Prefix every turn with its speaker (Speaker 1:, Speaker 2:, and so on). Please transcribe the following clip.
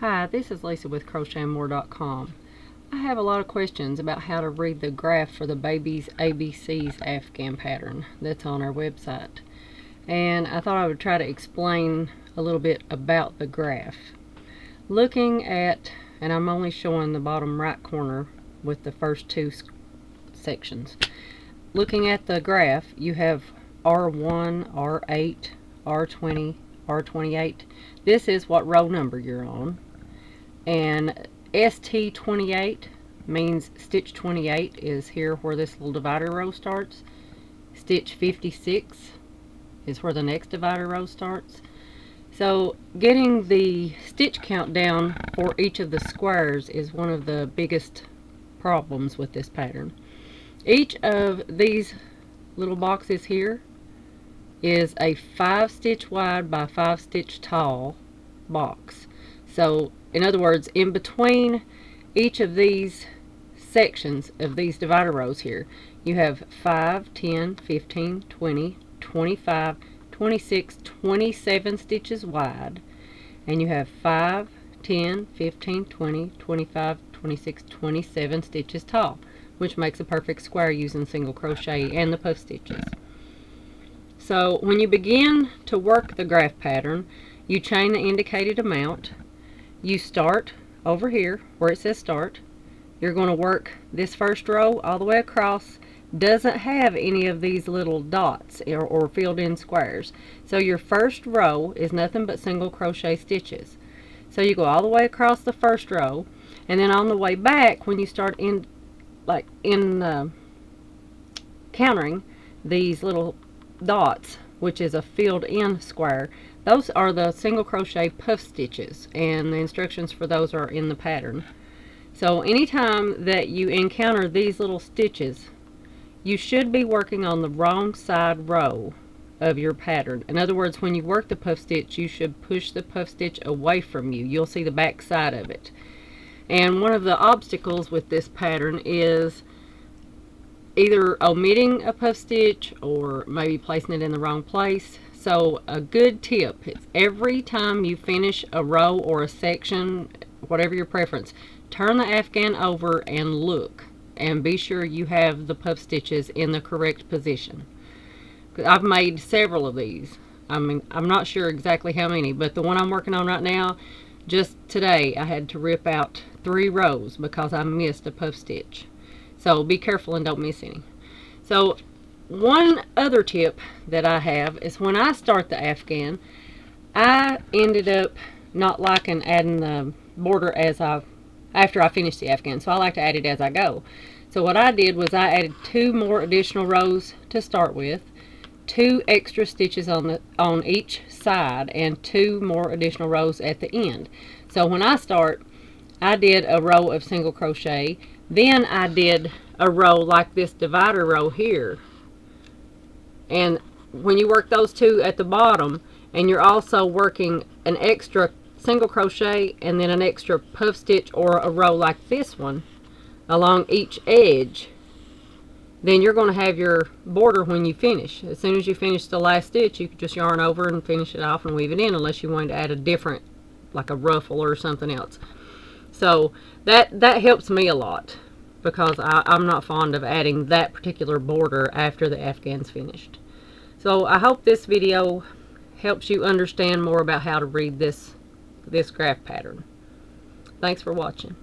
Speaker 1: Hi, this is Lisa with crochetandmore.com. I have a lot of questions about how to read the graph for the Baby ABC's Afghan pattern that's on our website. And I thought I would try to explain a little bit about the graph. Looking at, and I'm only showing the bottom right corner with the first two sections. Looking at the graph, you have R1, R8, R20, R28. This is what row number you're on. And ST28 means stitch 28 is here where this little divider row starts. Stitch 56 is where the next divider row starts. So getting the stitch count down for each of the squares is one of the biggest problems with this pattern. Each of these little boxes here is a 5 stitch wide by 5 stitch tall box. So in other words, in between each of these sections of these divider rows here, you have 5, 10, 15, 20, 25, 26, 27 stitches wide, and you have 5, 10, 15, 20, 25, 26, 27 stitches tall, which makes a perfect square using single crochet and the puff stitches. So when you begin to work the graph pattern, you chain the indicated amount. You start over here where it says start. You're going to work this first row all the way across. Doesn't have any of these little dots or filled in squares. So your first row is nothing but single crochet stitches. So you go all the way across the first row, and then on the way back, when you start countering these little dots, which is a filled in square, those are the single crochet puff stitches, and the instructions for those are in the pattern. So anytime that you encounter these little stitches, you should be working on the wrong side row of your pattern. In other words, when you work the puff stitch, you should push the puff stitch away from you. You'll see the back side of it. And one of the obstacles with this pattern is either omitting a puff stitch or maybe placing it in the wrong place. So a good tip is every time you finish a row or a section, whatever your preference, turn the Afghan over and look, and be sure you have the puff stitches in the correct position. I've made several of these. I'm not sure exactly how many, but the one I'm working on right now, just today I had to rip out 3 rows because I missed a puff stitch. So be careful and don't miss any. So one other tip that I have is when I start the Afghan, I ended up not liking adding the border after I finish the Afghan, so I like to add it as I go. So what I did was I added 2 more additional rows to start with, 2 extra stitches on each side, and 2 more additional rows at the end. So when I start, I did a row of single crochet, then I did a row like this divider row here. And when you work those 2 at the bottom, and you're also working an extra single crochet and then an extra puff stitch or a row like this one along each edge, then you're going to have your border when you finish. As soon as you finish the last stitch, you can just yarn over and finish it off and weave it in, unless you wanted to add a different, like a ruffle or something else. So that helps me a lot, because I'm not fond of adding that particular border after the Afghan's finished. So I hope this video helps you understand more about how to read this graph pattern. Thanks for watching.